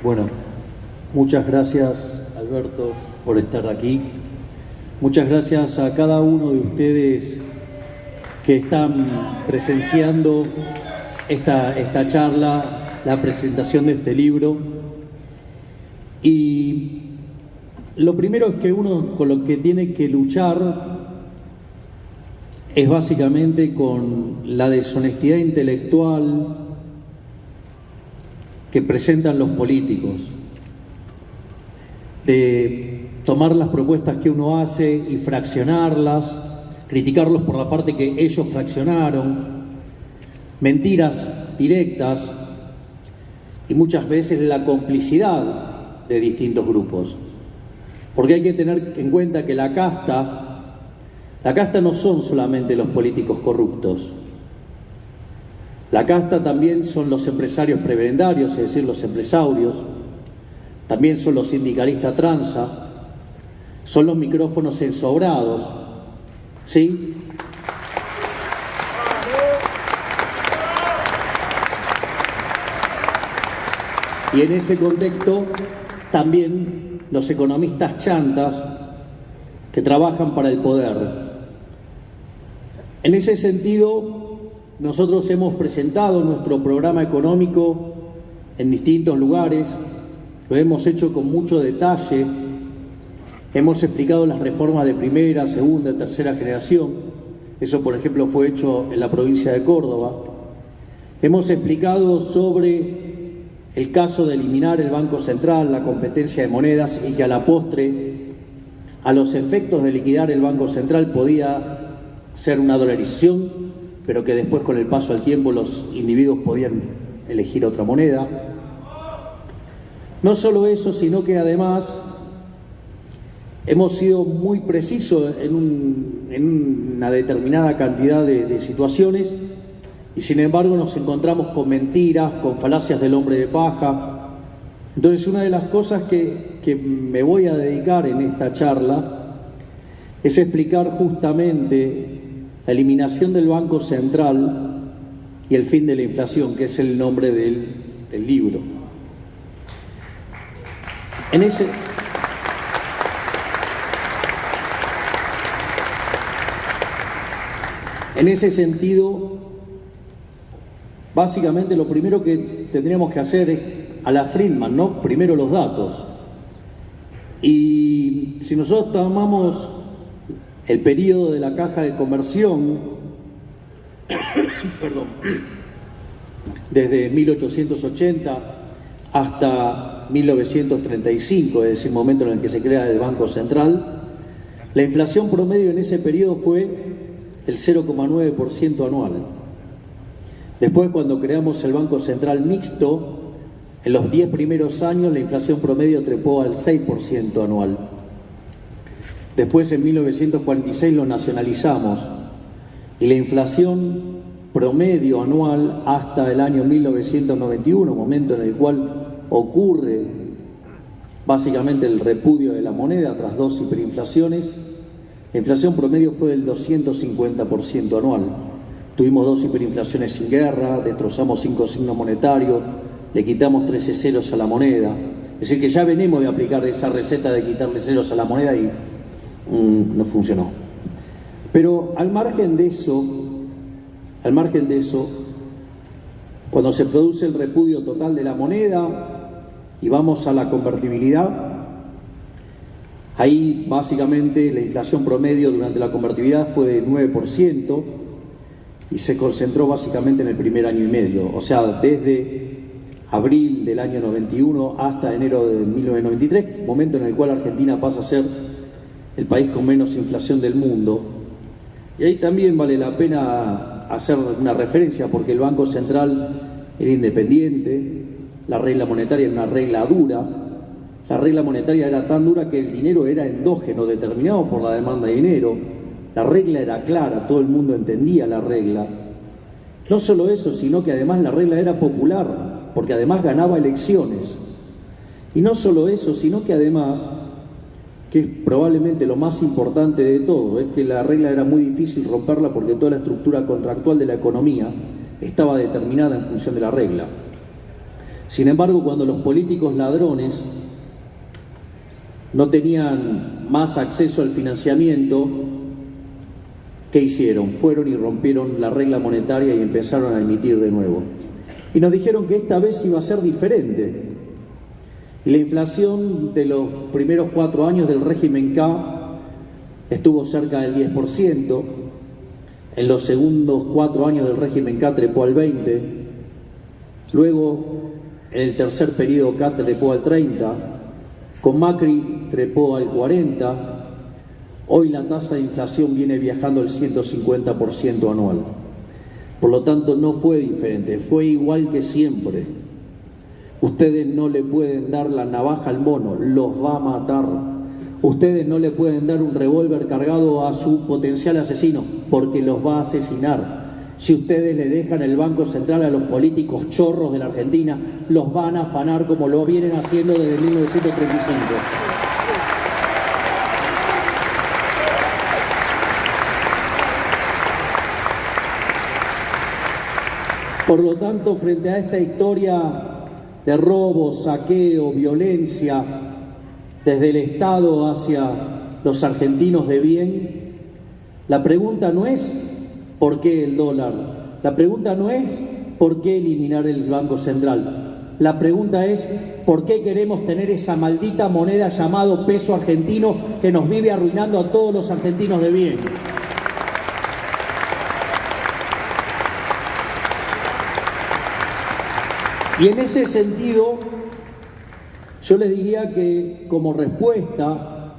Bueno, muchas gracias, Alberto, por estar aquí. Muchas gracias a cada uno de ustedes que están presenciando esta charla, la presentación de este libro. Y lo primero es que uno con lo que tiene que luchar es básicamente con la deshonestidad intelectual que presentan los políticos, de tomar las propuestas que uno hace y fraccionarlas, criticarlos por la parte que ellos fraccionaron, mentiras directas y muchas veces la complicidad de distintos grupos. Porque hay que tener en cuenta que la casta no son solamente los políticos corruptos. La casta también son los empresarios prebendarios, es decir, los empresarios, también son los sindicalistas tranza, son los micrófonos ensobrados, ¿sí? Y en ese contexto también los economistas chantas que trabajan para el poder. En ese sentido, nosotros hemos presentado nuestro programa económico en distintos lugares, lo hemos hecho con mucho detalle, hemos explicado las reformas de primera, segunda, tercera generación, eso por ejemplo fue hecho en la provincia de Córdoba. Hemos explicado sobre el caso de eliminar el Banco Central, la competencia de monedas y que a la postre, a los efectos de liquidar el Banco Central podía ser una dolarización, pero que después con el paso del tiempo los individuos podían elegir otra moneda. No solo eso, sino que además hemos sido muy precisos en una determinada cantidad de situaciones y sin embargo nos encontramos con mentiras, con falacias del hombre de paja. Entonces una de las cosas que me voy a dedicar en esta charla es explicar justamente la eliminación del Banco Central y el fin de la inflación, que es el nombre del libro. En ese sentido, básicamente lo primero que tendríamos que hacer es a la Friedman, ¿no? Primero los datos. Y si nosotros tomamos el periodo de la caja de conversión, desde 1880 hasta 1935, es decir, el momento en el que se crea el Banco Central, la inflación promedio en ese periodo fue el 0,9% anual. Después, cuando creamos el Banco Central mixto, en los 10 primeros años la inflación promedio trepó al 6% anual. Después, en 1946, lo nacionalizamos y la inflación promedio anual hasta el año 1991, momento en el cual ocurre básicamente el repudio de la moneda tras dos hiperinflaciones, la inflación promedio fue del 250% anual. Tuvimos dos hiperinflaciones sin guerra, destrozamos 5 signos monetarios, le quitamos 13 ceros a la moneda. Es decir, que ya venimos de aplicar esa receta de quitarle ceros a la moneda y no funcionó. Pero al margen de eso, cuando se produce el repudio total de la moneda y vamos a la convertibilidad, ahí básicamente la inflación promedio durante la convertibilidad fue de 9% y se concentró básicamente en el primer año y medio, o sea, desde abril del año 91 hasta enero de 1993, momento en el cual Argentina pasa a ser el país con menos inflación del mundo. Y ahí también vale la pena hacer una referencia porque el Banco Central era independiente, la regla monetaria era una regla dura, la regla monetaria era tan dura que el dinero era endógeno, determinado por la demanda de dinero, la regla era clara, todo el mundo entendía la regla. No solo eso, sino que además la regla era popular, porque además ganaba elecciones. Y no solo eso, sino que además, que es probablemente lo más importante de todo, es que la regla era muy difícil romperla porque toda la estructura contractual de la economía estaba determinada en función de la regla. Sin embargo, cuando los políticos ladrones no tenían más acceso al financiamiento, ¿qué hicieron? Fueron y rompieron la regla monetaria y empezaron a emitir de nuevo. Y nos dijeron que esta vez iba a ser diferente. Y la inflación de los primeros 4 años del régimen K estuvo cerca del 10%. En los segundos 4 años del régimen K trepó al 20%. Luego, en el tercer periodo K trepó al 30%. Con Macri trepó al 40%. Hoy la tasa de inflación viene viajando al 150% anual. Por lo tanto, no fue diferente, fue igual que siempre. Ustedes no le pueden dar la navaja al mono, los va a matar. Ustedes no le pueden dar un revólver cargado a su potencial asesino, porque los va a asesinar. Si ustedes le dejan el Banco Central a los políticos chorros de la Argentina, los van a afanar como lo vienen haciendo desde 1935. Por lo tanto, frente a esta historia de robo, saqueo, violencia, desde el Estado hacia los argentinos de bien, la pregunta no es ¿por qué el dólar? La pregunta no es ¿por qué eliminar el Banco Central? La pregunta es ¿por qué queremos tener esa maldita moneda llamado peso argentino que nos vive arruinando a todos los argentinos de bien? Y en ese sentido, yo les diría que como respuesta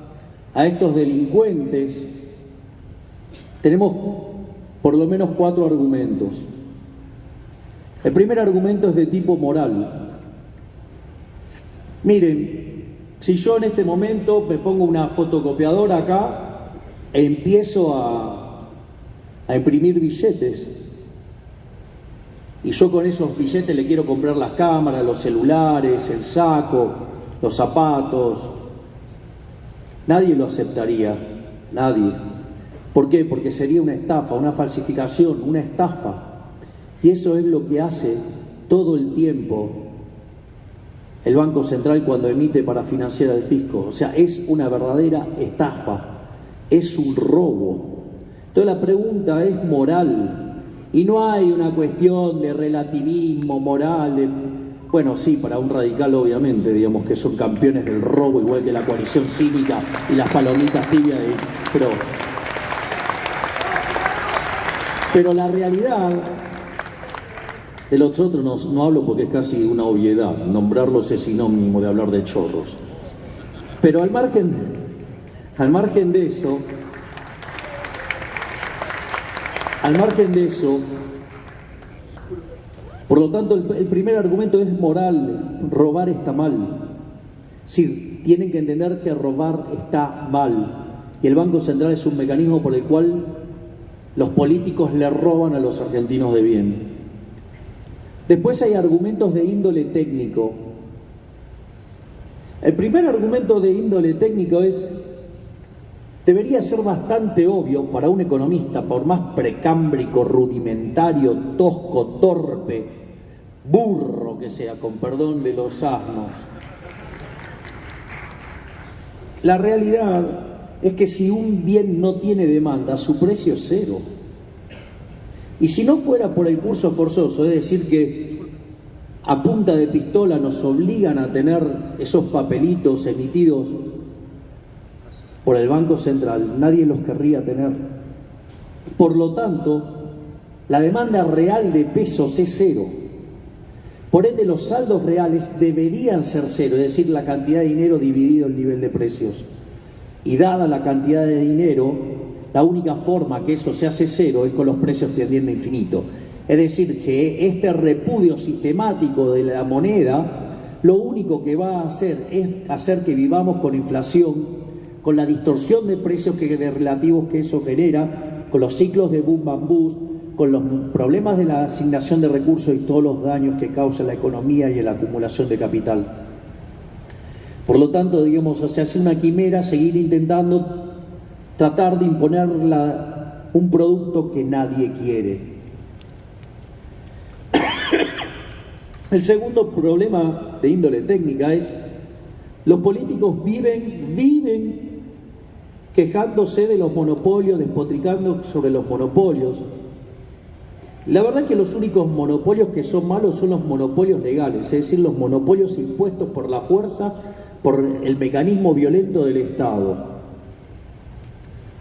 a estos delincuentes, tenemos por lo menos 4 argumentos. El primer argumento es de tipo moral. Miren, si yo en este momento me pongo una fotocopiadora acá e empiezo a imprimir billetes, y yo con esos billetes le quiero comprar las cámaras, los celulares, el saco, los zapatos, nadie lo aceptaría, nadie. ¿Por qué? Porque sería una estafa, una falsificación, una estafa. Y eso es lo que hace todo el tiempo el Banco Central cuando emite para financiar al fisco. O sea, es una verdadera estafa, es un robo. Entonces la pregunta es moral. Y no hay una cuestión de relativismo moral, bueno, sí, para un radical obviamente, digamos que son campeones del robo, igual que la coalición cívica y las palomitas tibias, pero la realidad de los otros no hablo porque es casi una obviedad, nombrarlos es sinónimo de hablar de chorros. Pero al margen de eso, por lo tanto, el primer argumento es moral, robar está mal. Sí, tienen que entender que robar está mal. Y el Banco Central es un mecanismo por el cual los políticos le roban a los argentinos de bien. Después hay argumentos de índole técnico. El primer argumento de índole técnico debería ser bastante obvio para un economista, por más precámbrico, rudimentario, tosco, torpe, burro que sea, con perdón de los asnos. La realidad es que si un bien no tiene demanda, su precio es 0. Y si no fuera por el curso forzoso, es decir, que a punta de pistola nos obligan a tener esos papelitos emitidos por el Banco Central, nadie los querría tener. Por lo tanto, la demanda real de pesos es 0. Por ende, los saldos reales deberían ser 0, es decir, la cantidad de dinero dividido el nivel de precios. Y dada la cantidad de dinero, la única forma que eso se hace 0 es con los precios tendiendo a infinito. Es decir, que este repudio sistemático de la moneda, lo único que va a hacer es hacer que vivamos con inflación, con la distorsión de precios relativos que eso genera, con los ciclos de boom and bust, con los problemas de la asignación de recursos y todos los daños que causa la economía y la acumulación de capital. Por lo tanto, digamos, se hace una quimera seguir intentando tratar de imponer un producto que nadie quiere. El segundo problema de índole técnica es: los políticos viven quejándose de los monopolios, despotricando sobre los monopolios. La verdad es que los únicos monopolios que son malos son los monopolios legales, es decir, los monopolios impuestos por la fuerza, por el mecanismo violento del Estado.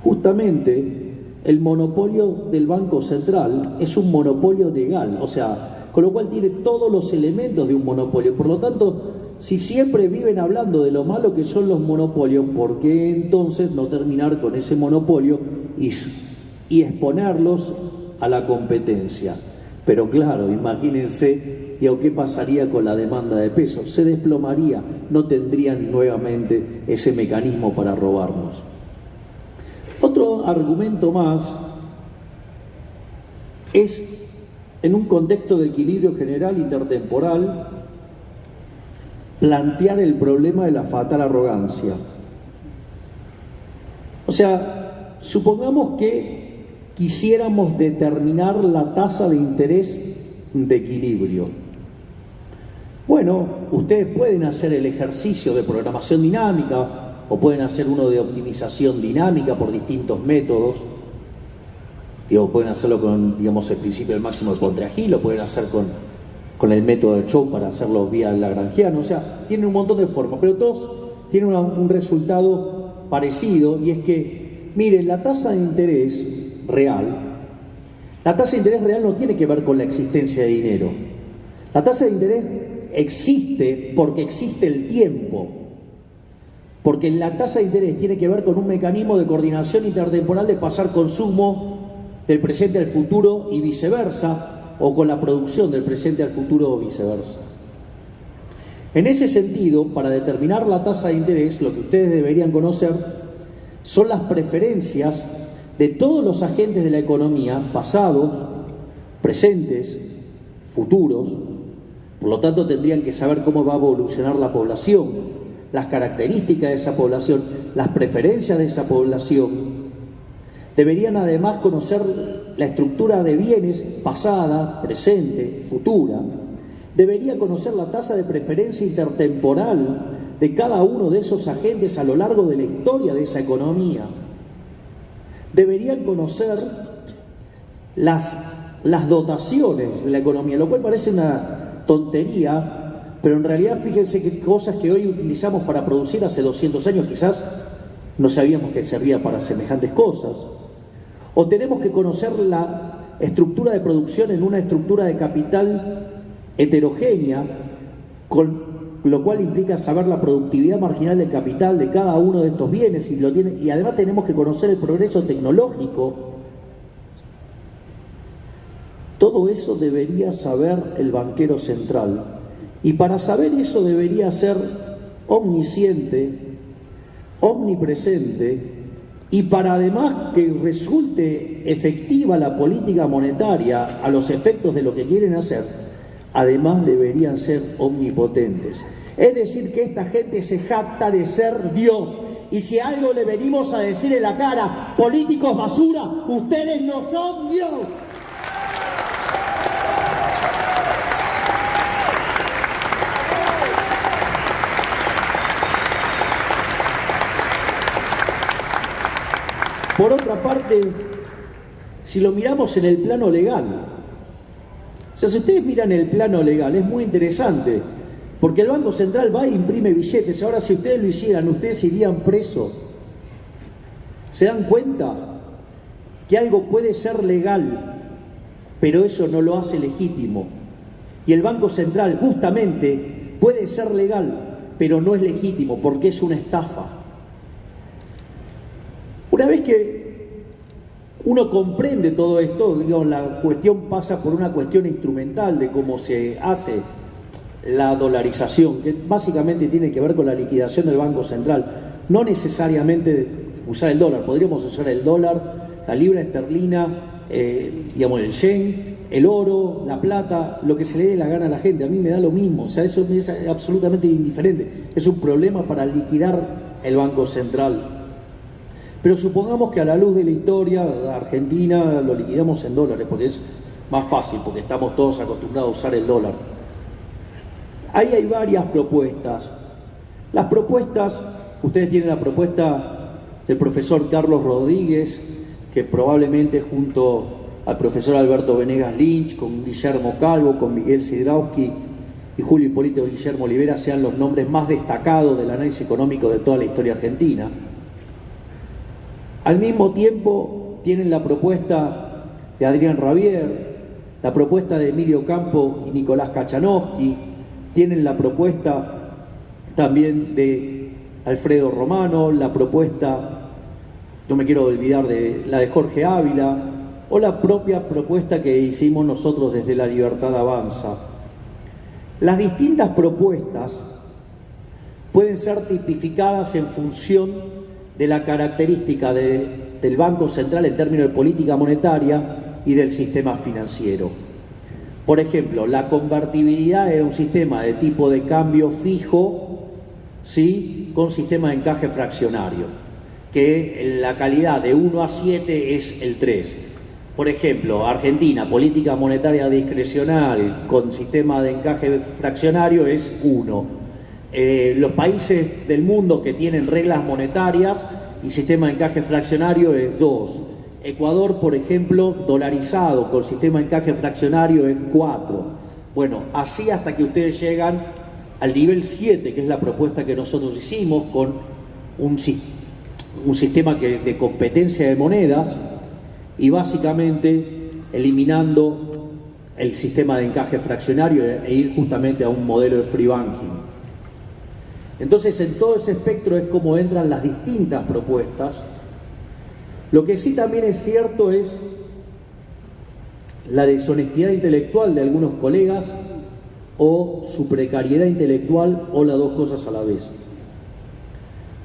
Justamente el monopolio del Banco Central es un monopolio legal, o sea, con lo cual tiene todos los elementos de un monopolio. Por lo tanto, si siempre viven hablando de lo malo que son los monopolios, ¿por qué entonces no terminar con ese monopolio y exponerlos a la competencia? Pero claro, imagínense, ¿qué pasaría con la demanda de pesos? Se desplomaría, no tendrían nuevamente ese mecanismo para robarnos. Otro argumento más es, en un contexto de equilibrio general intertemporal, plantear el problema de la fatal arrogancia. O sea, supongamos que quisiéramos determinar la tasa de interés de equilibrio. Bueno, ustedes pueden hacer el ejercicio de programación dinámica o pueden hacer uno de optimización dinámica por distintos métodos. Pueden hacerlo con, el principio del máximo de Pontryagin, lo pueden hacer con el método de Chow para hacerlo vía lagrangiano. O sea, tienen un montón de formas, pero todos tienen un resultado parecido, y es que, miren, la tasa de interés real no tiene que ver con la existencia de dinero. La tasa de interés existe porque existe el tiempo, porque la tasa de interés tiene que ver con un mecanismo de coordinación intertemporal de pasar consumo del presente al futuro y viceversa, o con la producción del presente al futuro o viceversa. En ese sentido, para determinar la tasa de interés, lo que ustedes deberían conocer son las preferencias de todos los agentes de la economía, pasados, presentes, futuros. Por lo tanto, tendrían que saber cómo va a evolucionar la población, las características de esa población, las preferencias de esa población. Deberían además conocer la estructura de bienes pasada, presente, futura. Deberían conocer la tasa de preferencia intertemporal de cada uno de esos agentes a lo largo de la historia de esa economía. Deberían conocer las dotaciones de la economía, lo cual parece una tontería, pero en realidad fíjense que cosas que hoy utilizamos para producir hace 200 años quizás no sabíamos que servía para semejantes cosas. O tenemos que conocer la estructura de producción en una estructura de capital heterogénea, con lo cual implica saber la productividad marginal del capital de cada uno de estos bienes, y además tenemos que conocer el progreso tecnológico. Todo eso debería saber el banquero central, y para saber eso debería ser omnisciente, omnipresente, y para además que resulte efectiva la política monetaria a los efectos de lo que quieren hacer, además deberían ser omnipotentes. Es decir, que esta gente se jacta de ser Dios, y si algo le venimos a decir en la cara: políticos basura, ustedes no son Dios. Por otra parte, si lo miramos en el plano legal, o sea, si ustedes miran el plano legal, es muy interesante, porque el Banco Central va e imprime billetes. Ahora, si ustedes lo hicieran, ustedes irían presos. ¿Se dan cuenta que algo puede ser legal, pero eso no lo hace legítimo? Y el Banco Central justamente puede ser legal, pero no es legítimo, porque es una estafa. Una vez que uno comprende todo esto, la cuestión pasa por una cuestión instrumental de cómo se hace la dolarización, que básicamente tiene que ver con la liquidación del Banco Central. No necesariamente usar el dólar, podríamos usar el dólar, la libra esterlina, el yen, el oro, la plata, lo que se le dé la gana a la gente. A mí me da lo mismo, o sea, eso es absolutamente indiferente. Es un problema para liquidar el Banco Central. Pero supongamos que a la luz de la historia de Argentina lo liquidamos en dólares, porque es más fácil, porque estamos todos acostumbrados a usar el dólar. Ahí hay varias propuestas. Las propuestas, ustedes tienen la propuesta del profesor Carlos Rodríguez, que probablemente junto al profesor Alberto Venegas Lynch, con Guillermo Calvo, con Miguel Sidrowski y Julio Hipólito Guillermo Olivera sean los nombres más destacados del análisis económico de toda la historia argentina. Al mismo tiempo tienen la propuesta de Adrián Rabier, la propuesta de Emilio Campo y Nicolás Kachanowski, tienen la propuesta también de Alfredo Romano, la propuesta, no me quiero olvidar de la de Jorge Ávila, o la propia propuesta que hicimos nosotros desde La Libertad Avanza. Las distintas propuestas pueden ser tipificadas en función de la característica del Banco Central en términos de política monetaria y del sistema financiero. Por ejemplo, la convertibilidad era un sistema de tipo de cambio fijo, ¿sí?, con sistema de encaje fraccionario, que la calidad de 1 a 7 es el 3. Por ejemplo, Argentina, política monetaria discrecional con sistema de encaje fraccionario es 1. Los países del mundo que tienen reglas monetarias y sistema de encaje fraccionario es 2. Ecuador, por ejemplo, dolarizado con sistema de encaje fraccionario es 4. Bueno, así hasta que ustedes llegan al nivel 7, que es la propuesta que nosotros hicimos con un sistema de competencia de monedas y básicamente eliminando el sistema de encaje fraccionario e ir justamente a un modelo de free banking. Entonces, en todo ese espectro es como entran las distintas propuestas. Lo que sí también es cierto es la deshonestidad intelectual de algunos colegas o su precariedad intelectual o las dos cosas a la vez.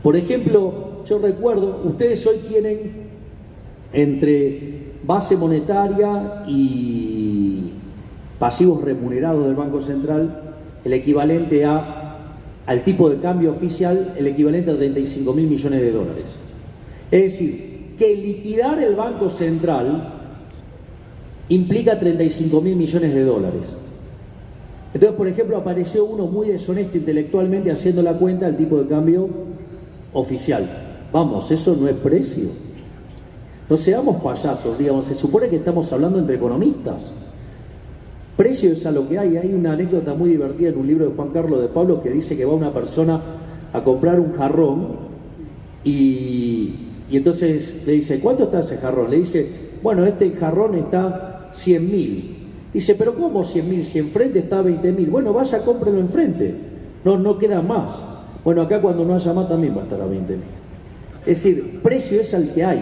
Por ejemplo, yo recuerdo, ustedes hoy tienen entre base monetaria y pasivos remunerados del Banco Central el equivalente al tipo de cambio oficial, el equivalente a 35.000 millones de dólares. Es decir, que liquidar el Banco Central implica 35.000 millones de dólares. Entonces, por ejemplo, apareció uno muy deshonesto intelectualmente haciendo la cuenta del tipo de cambio oficial. Vamos, eso no es precio. No seamos payasos, digamos, se supone que estamos hablando entre economistas. Precio es a lo que hay. Hay una anécdota muy divertida en un libro de Juan Carlos de Pablo que dice que va una persona a comprar un jarrón y entonces le dice, ¿cuánto está ese jarrón? Le dice, bueno, este jarrón está 100.000. Dice, pero ¿cómo 100.000? Si enfrente está 20.000. Bueno, vaya, cómprelo enfrente. No queda más. Bueno, acá cuando no haya más también va a estar a 20.000. Es decir, precio es al que hay.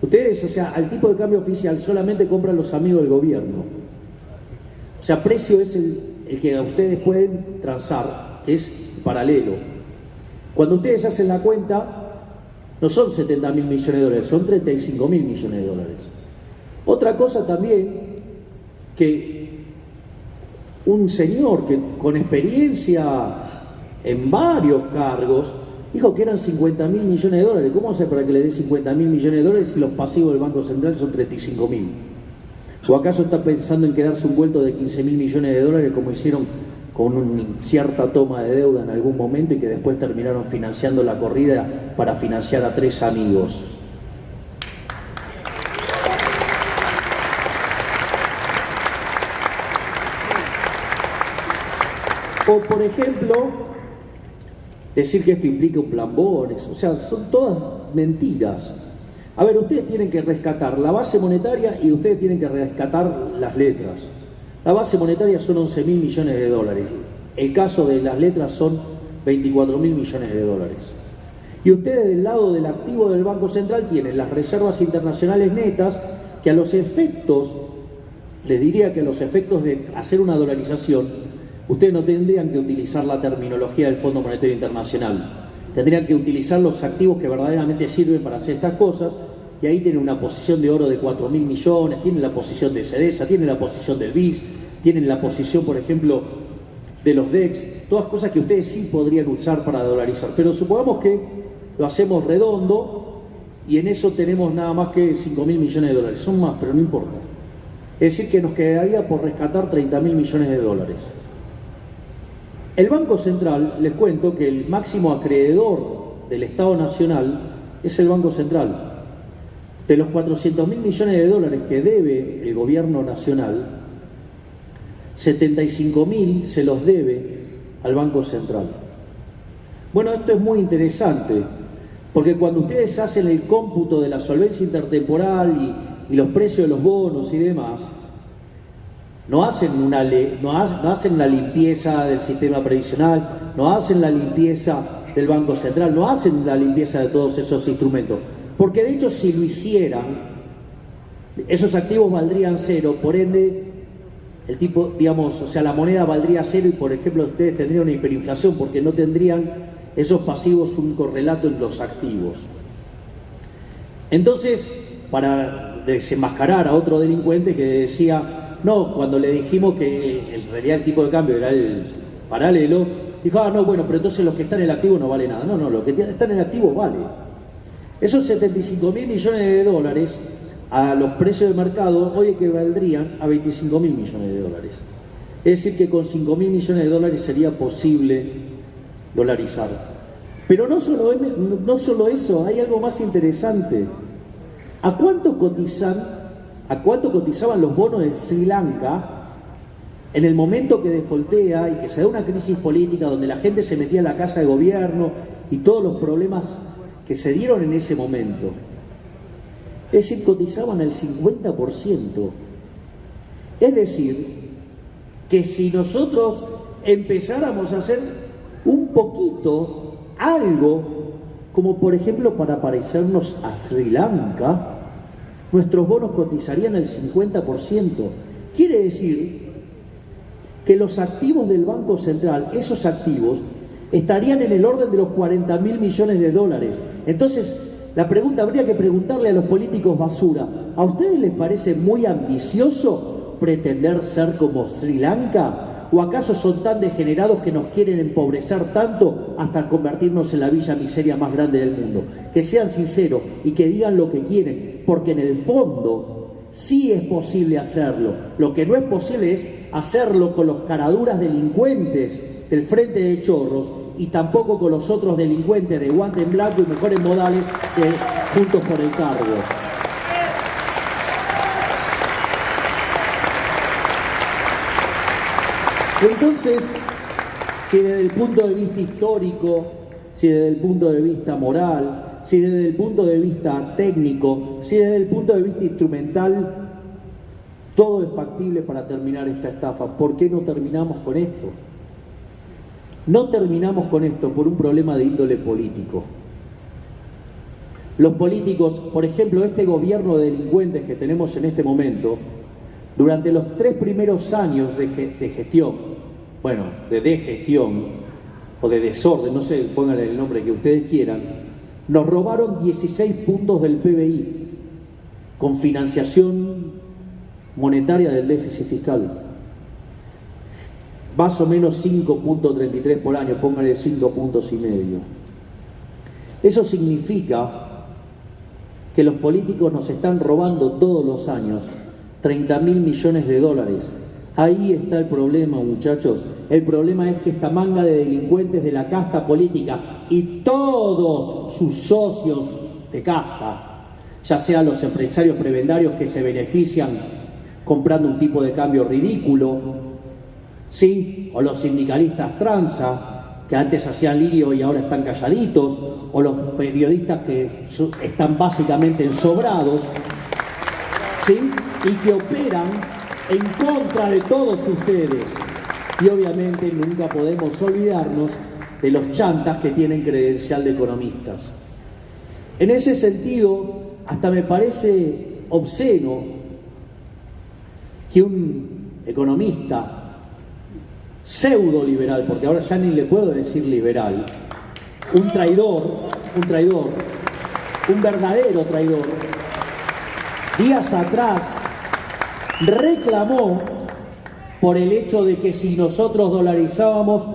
Ustedes, o sea, al tipo de cambio oficial solamente compran los amigos del gobierno. O sea, precio es el que ustedes pueden transar, que es paralelo. Cuando ustedes hacen la cuenta, no son 70.000 millones de dólares, son 35.000 millones de dólares. Otra cosa también, que un señor que con experiencia en varios cargos dijo que eran 50.000 millones de dólares. ¿Cómo hace para que le dé 50.000 millones de dólares si los pasivos del Banco Central son 35.000? ¿O acaso está pensando en quedarse un vuelto de 15.000 millones de dólares como hicieron con cierta toma de deuda en algún momento y que después terminaron financiando la corrida para financiar a 3 amigos? O, por ejemplo, decir que esto implica un plan Bonex, o sea, son todas mentiras. A ver, ustedes tienen que rescatar la base monetaria y ustedes tienen que rescatar las letras. La base monetaria son 11.000 millones de dólares. El caso de las letras son 24.000 millones de dólares. Y ustedes del lado del activo del Banco Central tienen las reservas internacionales netas, que a los efectos, les diría que a los efectos de hacer una dolarización, ustedes no tendrían que utilizar la terminología del Fondo Monetario Internacional. Tendrían que utilizar los activos que verdaderamente sirven para hacer estas cosas, y ahí tienen una posición de oro de 4.000 millones, tienen la posición de CEDESA, tienen la posición del BIS, tienen la posición, por ejemplo, de los DEX, todas cosas que ustedes sí podrían usar para dolarizar. Pero supongamos que lo hacemos redondo y en eso tenemos nada más que 5.000 millones de dólares. Son más, pero no importa. Es decir, que nos quedaría por rescatar 30.000 millones de dólares. El Banco Central, les cuento que el máximo acreedor del Estado Nacional es el Banco Central. De los 400.000 millones de dólares que debe el gobierno nacional, 75.000 se los debe al Banco Central. Bueno, esto es muy interesante, porque cuando ustedes hacen el cómputo de la solvencia intertemporal y los precios de los bonos y demás, no hacen la limpieza del sistema previsional, no hacen la limpieza del Banco Central, no hacen la limpieza de todos esos instrumentos. Porque de hecho, si lo hicieran, esos activos valdrían cero, por ende, el tipo, digamos, o sea, la moneda valdría cero y, por ejemplo, ustedes tendrían una hiperinflación porque no tendrían esos pasivos un correlato en los activos. Entonces, para desenmascarar a otro delincuente que decía, no, cuando le dijimos que en realidad el tipo de cambio era el paralelo, dijo, no, bueno, pero entonces los que están en el activo no vale nada. No, lo que están en el activo vale. Esos 75.000 millones de dólares a los precios de mercado hoy equivaldrían a 25.000 millones de dólares. Es decir, que con 5.000 millones de dólares sería posible dolarizar. Pero no solo eso, hay algo más interesante. ¿A cuánto cotizaban los bonos de Sri Lanka en el momento que defoltea y que se da una crisis política donde la gente se metía en la casa de gobierno y todos los problemas que se dieron en ese momento? Es decir, cotizaban al 50%. Es decir, que si nosotros empezáramos a hacer un poquito, algo, como por ejemplo para parecernos a Sri Lanka, nuestros bonos cotizarían al 50%. Quiere decir que los activos del Banco Central, esos activos, estarían en el orden de los 40.000 millones de dólares. Entonces, la pregunta habría que preguntarle a los políticos basura, ¿a ustedes les parece muy ambicioso pretender ser como Sri Lanka? ¿O acaso son tan degenerados que nos quieren empobrecer tanto hasta convertirnos en la villa miseria más grande del mundo? Que sean sinceros y que digan lo que quieren, porque en el fondo sí es posible hacerlo. Lo que no es posible es hacerlo con los caraduras delincuentes del Frente de Chorros y tampoco con los otros delincuentes de guante en blanco y mejores modales que Juntos por el Cargo. Entonces, si desde el punto de vista histórico, si desde el punto de vista moral, si desde el punto de vista técnico, si desde el punto de vista instrumental, todo es factible para terminar esta estafa, ¿por qué no terminamos con esto? No terminamos con esto por un problema de índole político. Los políticos, por ejemplo, este gobierno de delincuentes que tenemos en este momento, durante los 3 primeros años de gestión, bueno, de degestión o de desorden, no sé, pónganle el nombre que ustedes quieran, nos robaron 16 puntos del PBI con financiación monetaria del déficit fiscal. Más o menos 5.33 por año, pónganle 5 puntos y medio. Eso significa que los políticos nos están robando todos los años 30.000 millones de dólares. Ahí está el problema, muchachos. El problema es que esta manga de delincuentes de la casta política y todos sus socios de casta, ya sean los empresarios prebendarios que se benefician comprando un tipo de cambio ridículo, ¿sí? O los sindicalistas tranza, que antes hacían lío y ahora están calladitos, o los periodistas que están básicamente ensobrados, ¿sí? Y que operan en contra de todos ustedes. Y obviamente nunca podemos olvidarnos de los chantas que tienen credencial de economistas. En ese sentido, hasta me parece obsceno que un economista pseudo liberal, porque ahora ya ni le puedo decir liberal, un traidor, un verdadero traidor, días atrás reclamó por el hecho de que si nosotros dolarizábamos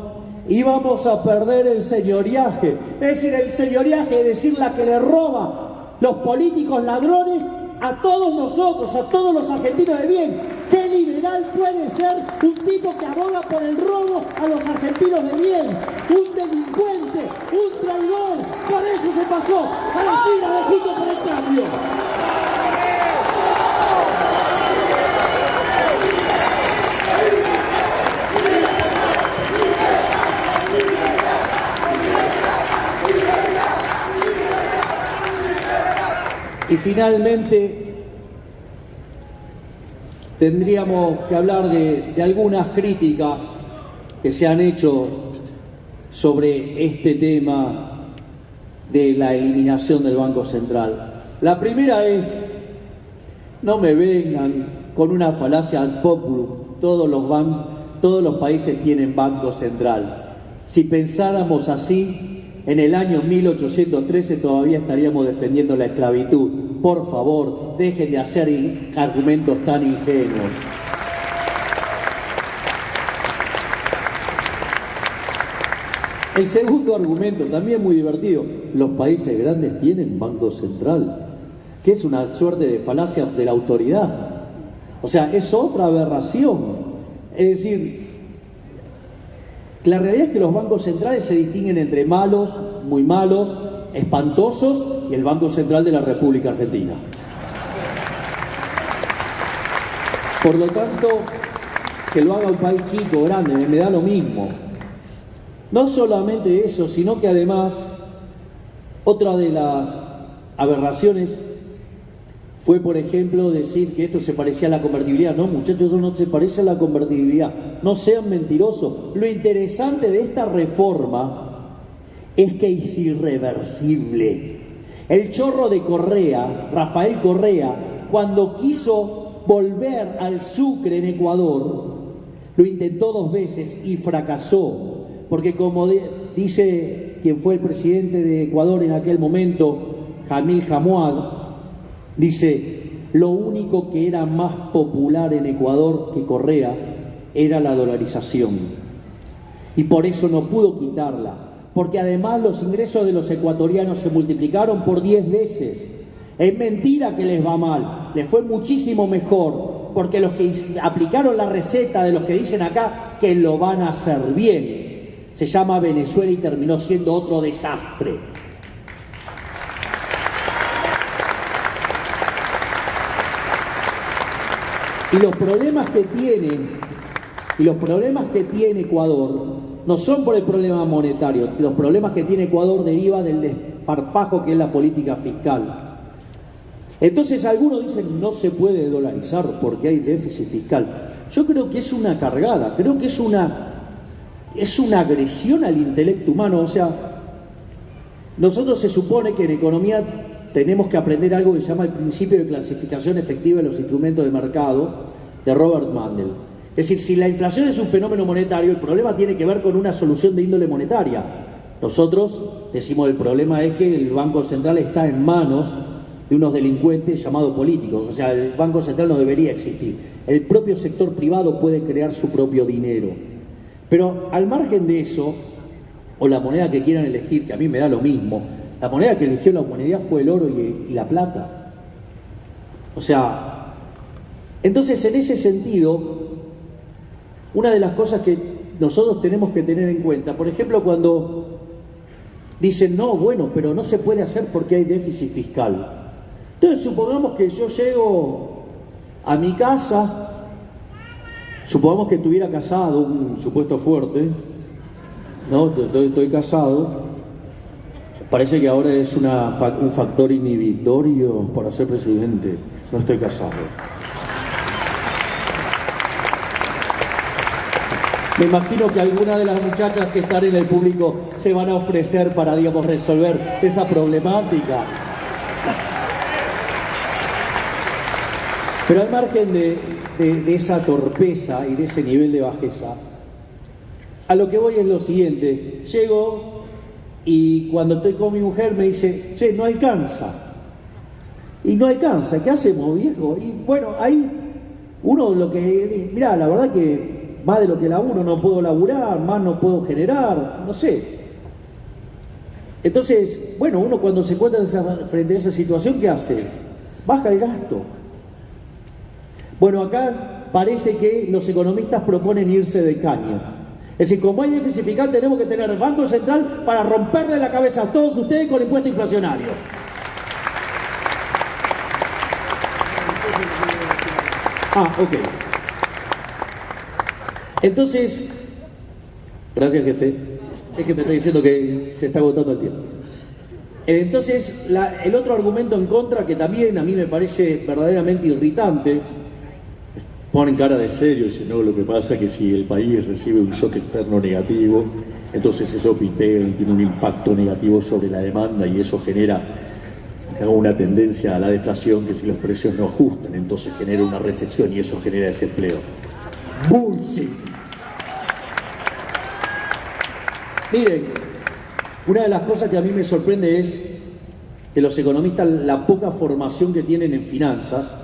íbamos a perder el señoriaje. Es decir, el señoriaje, es decir, la que le roba los políticos ladrones a todos nosotros, a todos los argentinos de bien. ¿Qué liberal puede ser un tipo que aboga por el robo a los argentinos de bien, un delincuente, un traidor. Por eso se pasó a la fila de Juntos por el Cambio. Y finalmente tendríamos que hablar de algunas críticas que se han hecho sobre este tema de la eliminación del Banco Central. La primera es, no me vengan con una falacia ad populum, todos los países tienen Banco Central. Si pensáramos así, en el año 1813 todavía estaríamos defendiendo la esclavitud. Por favor, dejen de hacer argumentos tan ingenuos. El segundo argumento, también muy divertido, los países grandes tienen Banco Central, que es una suerte de falacia de la autoridad. O sea, es otra aberración. Es decir, la realidad es que los bancos centrales se distinguen entre malos, muy malos, espantosos y el Banco Central de la República Argentina. Por lo tanto, que lo haga un país chico, grande, me da lo mismo. No solamente eso, sino que además, otra de las aberraciones fue, por ejemplo, decir que esto se parecía a la convertibilidad. No, muchachos, eso no se parece a la convertibilidad. No sean mentirosos. Lo interesante de esta reforma es que es irreversible. El chorro de Correa, Rafael Correa, cuando quiso volver al Sucre en Ecuador, lo intentó 2 veces y fracasó. Porque como dice quien fue el presidente de Ecuador en aquel momento, Jamil Jamouad, dice, lo único que era más popular en Ecuador que Correa era la dolarización. Y por eso no pudo quitarla. Porque además los ingresos de los ecuatorianos se multiplicaron por 10 veces. Es mentira que les va mal. Les fue muchísimo mejor. Porque los que aplicaron la receta de los que dicen acá que lo van a hacer bien. Se llama Venezuela y terminó siendo otro desastre. Y los problemas que tiene Ecuador no son por el problema monetario. Los problemas que tiene Ecuador derivan del desparpajo que es la política fiscal. Entonces algunos dicen no se puede dolarizar porque hay déficit fiscal. Yo creo que es una cargada, creo que es una agresión al intelecto humano. O sea, nosotros se supone que en economía tenemos que aprender algo que se llama el principio de clasificación efectiva de los instrumentos de mercado de Robert Mundell. Es decir, si la inflación es un fenómeno monetario, el problema tiene que ver con una solución de índole monetaria. Nosotros decimos el problema es que el Banco Central está en manos de unos delincuentes llamados políticos. O sea, el Banco Central no debería existir. El propio sector privado puede crear su propio dinero. Pero al margen de eso, o la moneda que quieran elegir, que a mí me da lo mismo, la moneda que eligió la humanidad fue el oro y la plata. O sea, entonces en ese sentido, una de las cosas que nosotros tenemos que tener en cuenta, por ejemplo, cuando dicen, no, bueno, pero no se puede hacer porque hay déficit fiscal. Entonces supongamos que yo llego a mi casa, supongamos que estuviera casado, un supuesto fuerte, ¿no? Estoy casado. Parece que ahora es un factor inhibitorio para ser presidente. No estoy casado. Me imagino que algunas de las muchachas que están en el público se van a ofrecer para, digamos, resolver esa problemática. Pero al margen de esa torpeza y de ese nivel de bajeza, a lo que voy es lo siguiente. Llego y cuando estoy con mi mujer me dice, che, no alcanza. Y no alcanza, ¿qué hacemos, viejo? Y bueno, ahí uno lo que dice, mirá, la verdad que más de lo que laburo no puedo laburar, más no puedo generar, no sé. Entonces, bueno, uno cuando se encuentra frente a esa situación, ¿qué hace? Baja el gasto. Bueno, acá parece que los economistas proponen irse de caño. Es decir, como hay déficit fiscal, tenemos que tener Banco Central para romperle la cabeza a todos ustedes con impuestos inflacionarios. Ok. Entonces, gracias, jefe. Es que me está diciendo que se está agotando el tiempo. Entonces, el otro argumento en contra, que también a mí me parece verdaderamente irritante, ponen cara de serio y dicen, no, lo que pasa es que si el país recibe un shock externo negativo, entonces eso pitea y tiene un impacto negativo sobre la demanda y eso genera una tendencia a la deflación, que si los precios no ajustan, entonces genera una recesión y eso genera desempleo. ¡Bullshit! Miren, una de las cosas que a mí me sorprende es que los economistas, la poca formación que tienen en finanzas,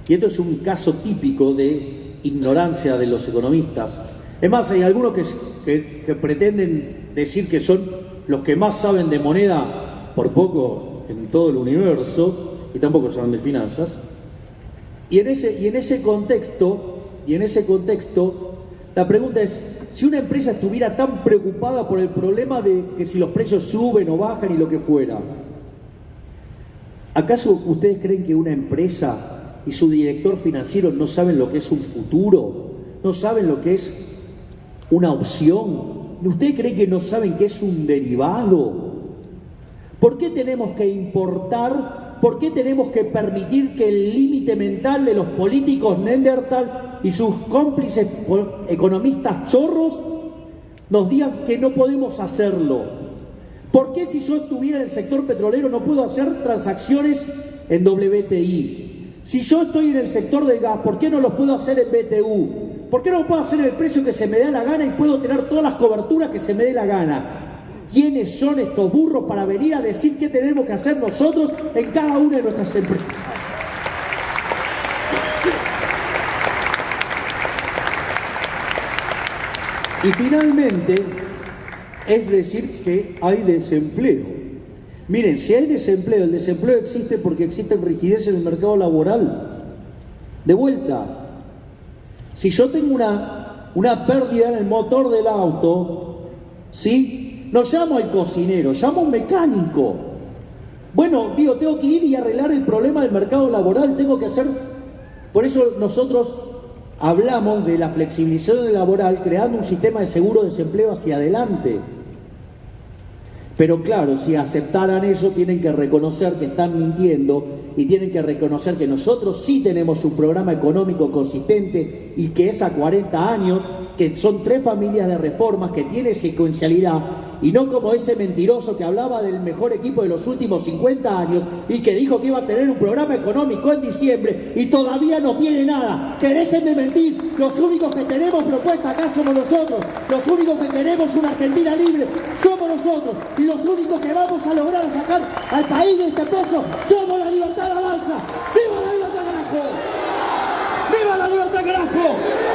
y esto es un caso típico de ignorancia de los economistas. Es más, hay algunos que pretenden decir que son los que más saben de moneda, por poco, en todo el universo, y tampoco saben de finanzas. Y en ese contexto, la pregunta es, si una empresa estuviera tan preocupada por el problema de que si los precios suben o bajan y lo que fuera, ¿acaso ustedes creen que una empresa y su director financiero no saben lo que es un futuro? ¿No saben lo que es una opción? ¿Ustedes creen que no saben qué es un derivado? ¿Por qué tenemos que importar? ¿Por qué tenemos que permitir que el límite mental de los políticos Neandertal y sus cómplices economistas chorros nos digan que no podemos hacerlo? ¿Por qué si yo estuviera en el sector petrolero no puedo hacer transacciones en WTI? Si yo estoy en el sector del gas, ¿por qué no los puedo hacer en BTU? ¿Por qué no puedo hacer el precio que se me da la gana y puedo tener todas las coberturas que se me dé la gana? ¿Quiénes son estos burros para venir a decir qué tenemos que hacer nosotros en cada una de nuestras empresas? Y finalmente, es decir que hay desempleo. Miren, si hay desempleo, el desempleo existe porque existe rigidez en el mercado laboral. De vuelta, si yo tengo una pérdida en el motor del auto, ¿sí? No llamo al cocinero, llamo a un mecánico. Bueno, tengo que ir y arreglar el problema del mercado laboral, tengo que hacer... Por eso nosotros hablamos de la flexibilización laboral creando un sistema de seguro de desempleo hacia adelante. Pero claro, si aceptaran eso, tienen que reconocer que están mintiendo y tienen que reconocer que nosotros sí tenemos un programa económico consistente y que es a 40 años, que son 3 familias de reformas, que tiene secuencialidad, y no como ese mentiroso que hablaba del mejor equipo de los últimos 50 años y que dijo que iba a tener un programa económico en diciembre y todavía no tiene nada. Que dejen de mentir, los únicos que tenemos propuesta acá somos nosotros, los únicos que tenemos una Argentina libre somos nosotros, y los únicos que vamos a lograr sacar al país de este pozo somos la Libertad Avanza. ¡Viva la libertad, carajo! ¡Viva la libertad, carajo!